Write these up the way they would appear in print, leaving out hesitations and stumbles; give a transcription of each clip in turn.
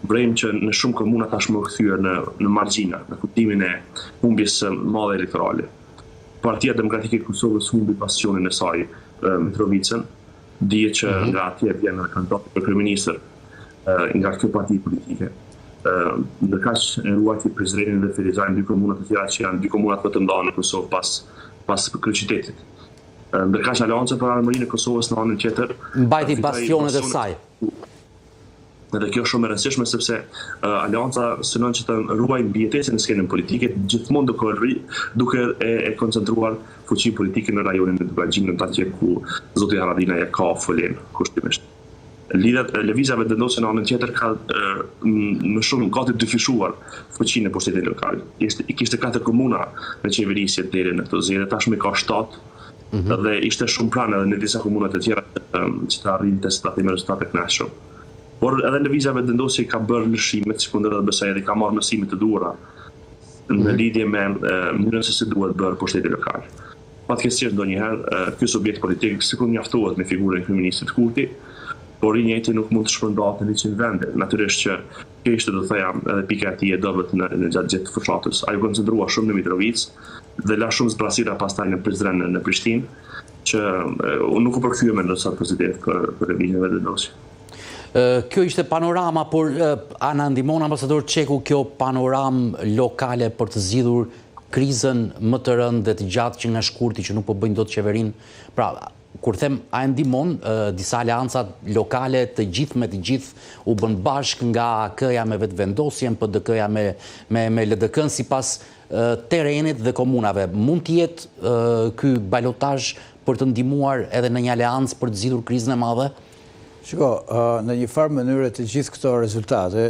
vrejmë që në shumë komuna tashmë kthyer në margjina, në kuptimin e humbjes së madhe elektorale. Partia Demokratike e Kosovës humbi pasionin e saj Mitrovicën, dihet që nga atje vjen kandidati për kryeministër nga kjo parti politike. Ndërkaq e ruajti Prizrenin dhe Ferizajin, dy komuna të tjera që janë dy komuna të nda në Kosovë pas kryeqytetit. Ndërkaq Aleanca për Armërinë e Kosovës në anën tjetër mbajti bastionet e saj. Dhe kjo është shumë e rëndësishme sepse Aleanca synon që të ruajë mbijetesën e skenën politike, gjithmonë duke e koncentruar fuqinë politike në rajonin e Dugajgjinit, atje ku zoti Haradinaj ka folen kushtimisht. Lëvizjave të vendosur në anën tjetër ka më shumë gati të dyfishuar fuqinë e pushtetit lokal. Kishte 4 komuna në qeverisje deri në këto zgjedhje, tashmë ka 7. Dhe ishte shumë pranë edhe në disa komuna të tjera që të arrinte rezultate të këndshme. Por edhe lëvizjave të vendosur ka bërë lëshime, sikundër edhe besoj edhe ka marrë mësime të duhura në lidhje me mënyrën se si duhet bërë pushteti lokal. Fatkeqësisht ndonjëherë ky subjekt politik sikur mjaftohet me figurën e kryeministit Kurti, por i njëjti nuk mund të shpërndahet në 100 vende. Natyrisht që kjo ishte do të thoya edhe pika e tij e dobët në gjatë fushatës. Ai koncentrua shumë në Mitrovicë dhe la shumë zbrasira pastaj në Prizren në Prishtinë, që nuk u përkthyem në sa president për lëvizjen e vendosur. Kjo ishte panorama, por a na ndihmon ambasador Çeku kjo panoramë lokale për të zgjidhur krizën më të rëndë dhe të gjatë që nga shkurti që nuk po bëjnë dot qeverinë? Pra, kur them a e ndihmon, disa aleancat lokale të gjithë me të gjithë u bën bashkë, nga AK-ja me vetvendosjen, PDK-ja me LDK-n sipas terrenit dhe komunave. Mund të jetë ky balotazh për të ndihmuar edhe në një aleancë për të zgjidhur krizën e madhe? Shiko, në një farë mënyrë të gjithë këto rezultate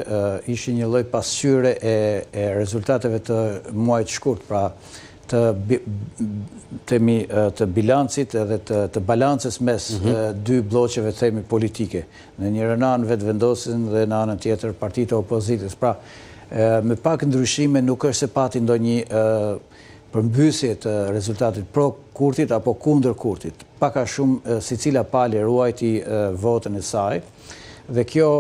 ishin një lloj pasqyre e rezultateve të muajit shkurt, pra të bilancit edhe të balancës mes dy bloqeve themi politike. Në njërin anë vetvendosin dhe në anën tjetër partitë e opozitës. Pra, me pak ndryshime nuk është se pati ndonjë përmbysje të rezultatit pro Kurtit apo kundër Kurtit. Paka shumë secila palë ruajti votën e saj, dhe kjo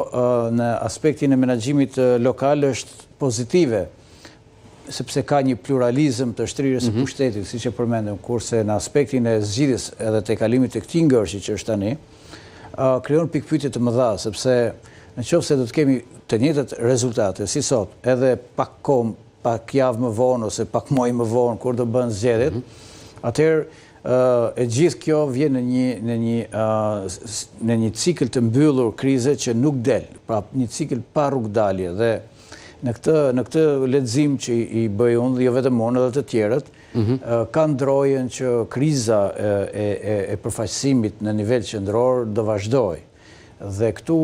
në aspektin e menaxhimit lokal është pozitive, sepse ka një pluralizëm të shtrirjes së pushtetit, siç e përmendëm, kurse në aspektin e zgjidhjes edhe të kalimit të këtij ngërshi që është tani, krijon pikpyetje të mëdha, sepse nëse do të kemi të njëjtat rezultate si sot, edhe pak kohë, pak javë më vonë ose pak muaj më vonë kur do bën zgjedhjet, atëherë e gjithë kjo vjen në një cikël të mbyllur krize që nuk del, pra një cikël pa rrugdalje. Dhe në këtë lexim që i bëj unë, jo vetëm unë edhe të tjerët, ka ndrojen që kriza e përfaqësimit në nivel qendror do vazhdojë. Dhe këtu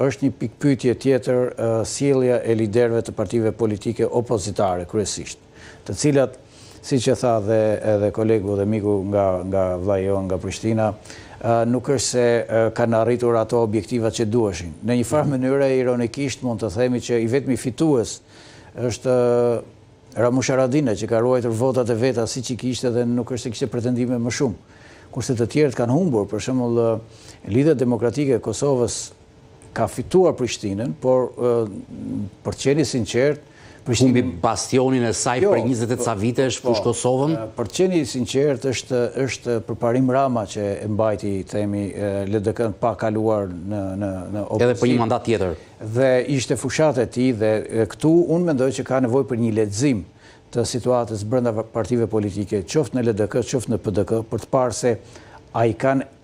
është një pikpyetje tjetër, sjellja e liderëve të partive politike opozitare kryesisht, të cilat, siç e tha edhe kolegu dhe miku nga vllai jon nga Prishtina, nuk është se kanë arritur ato objektivat që duheshin. Në një farë mënyrë, ironikisht mund të themi që i vetmi fitues është Ramush Haradinaj, që ka ruajtur votat e veta siç i kishte dhe nuk është se kishte pretendime më shumë. Kurse të tjerët kanë humbur, për shembull Lidhja Demokratike e Kosovës ka fituar Prishtinën, por për të qenë sinqert, humbi bastionin e saj për 28 sa vitesh fush Kosovën. Për të qenë sinqert, është përparim Rama që e mbajti, themi, LDK-n pa kaluar në opozicion. Edhe për një mandat tjetër. Dhe ishte fushat e tij, dhe këtu unë mendoj që ka nevojë për një lexim të situatës brenda partive politike, qoftë në LDK, qoftë në PDK, për të parë se a i kanë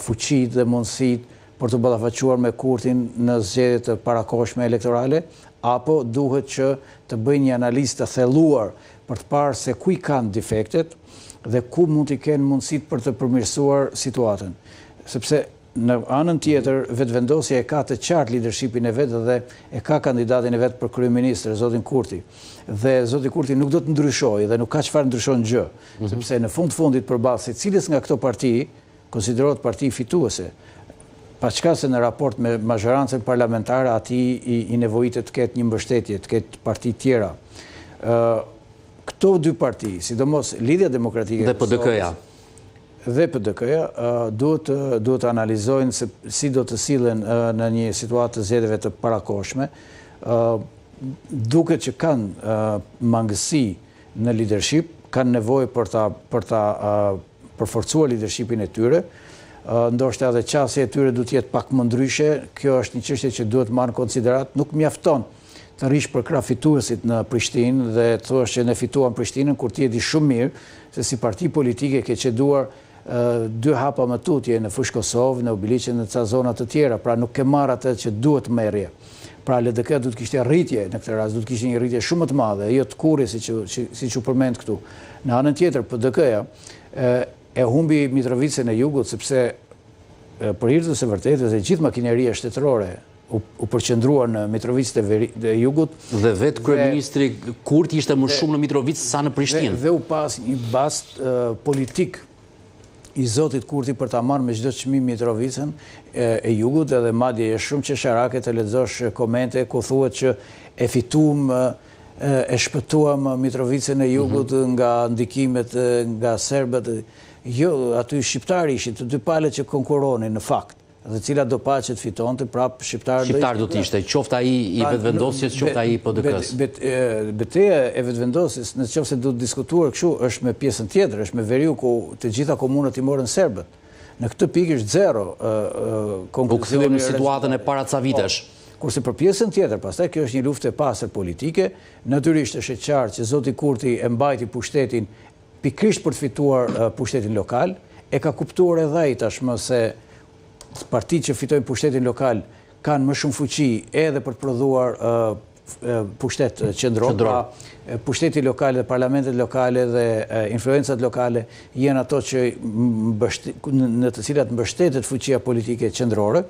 fuqitë dhe mundësitë për të ballafaqëruar me Kurtin në zgjedhjet të parakohshme elektorale, apo duhet që të bëjnë një analizë të thelluar për të parë se ku i kanë defektet dhe ku mund të kenë mundësitë për të përmirësuar situatën. Sepse në anën tjetër, vetvendosja e ka të qartë leadershipin e vetë dhe e ka kandidatin e vetë për kryeministër, zotin Kurti. Dhe zoti Kurti nuk do të ndryshojë dhe nuk ka çfarë ndryshon gjë, sepse në fundit përballë secilës nga këto parti konsiderohet parti fituese. Paçka se në raport me mazhorancën parlamentare atij i nevojitet të ketë një mbështetje, të ketë parti tjera. Këto dy parti, sidomos Lidhja Demokratike dhe PDK-ja, dhe PDK-ja duhet të analizojnë se si do të sillen në një situatë të zgjedhjeve të parakohshme, duket që kanë mangësi në leadership, kanë nevojë për ta përforcuar leadershipin e tyre, ndoshta edhe qasja e tyre duhet jetë pak më ndryshe. Kjo është një çështje që duhet marrë në konsiderat. Nuk mjafton të rish për krah fituesit në Prishtinë dhe të thuash që ne fituam Prishtinën kur ti e di shumë mirë se si parti politike ke ceduar 2 hapa më tutje në Fushë Kosovë, në Obiliqe, në ca zona të tjera, pra nuk ke marrë atë që duhet merrje. Pra LDK duhet kishte rritje në këtë rast, duhet kishte një rritje shumë më të madhe, jo të kurrë siç u përmend këtu. Në anën tjetër, PDK-ja e humbi Mitrovicën e Jugut sepse për hir të së vërtetës e gjithë makineria shtetërore u përqendruar në Mitrovicën e Jugut dhe vetë kryeministri Kurti ishte më shumë në Mitrovicë sa në Prishtinë. Dhe u pas një bast politik i zotit Kurti për ta marrë me çdo çmim Mitrovicën e Jugut, edhe madje është shumë qesharake të lexosh komente ku thuhet që e fituam e shpëtuam Mitrovicën e Jugut nga ndikimet nga serbët. Jo, aty shqiptarë ishin të dy palët që konkuronin në fakt, dhe cila do paqet fitonte, prap shqiptar do të ishte, qoftë ai i vetëvendosjes, qoftë ai i PDK-s. Betejë e vetëvendosjes, nëse do të diskutuar kështu, është me pjesën tjetër, është me veriu ku të gjitha komunat i morën serbët. Në këtë pikë është zero konkluzioni. U kthyer në situatën e para ca vitesh. Kurse për pjesën tjetër, pastaj kjo është një luftë e pastër politike, natyrisht është e qartë që zoti Kurti e mbajti pushtetin pikërisht për të fituar pushtetin lokal, e ka kuptuar edhe ai tashmë se partitë që fitojnë pushtetin lokal kanë më shumë fuqi edhe për të prodhuar pushtet qendror, pra pushteti lokal dhe parlamentet lokale dhe influencat lokale janë ato që në të cilat mbështetet fuqia politike qendrore.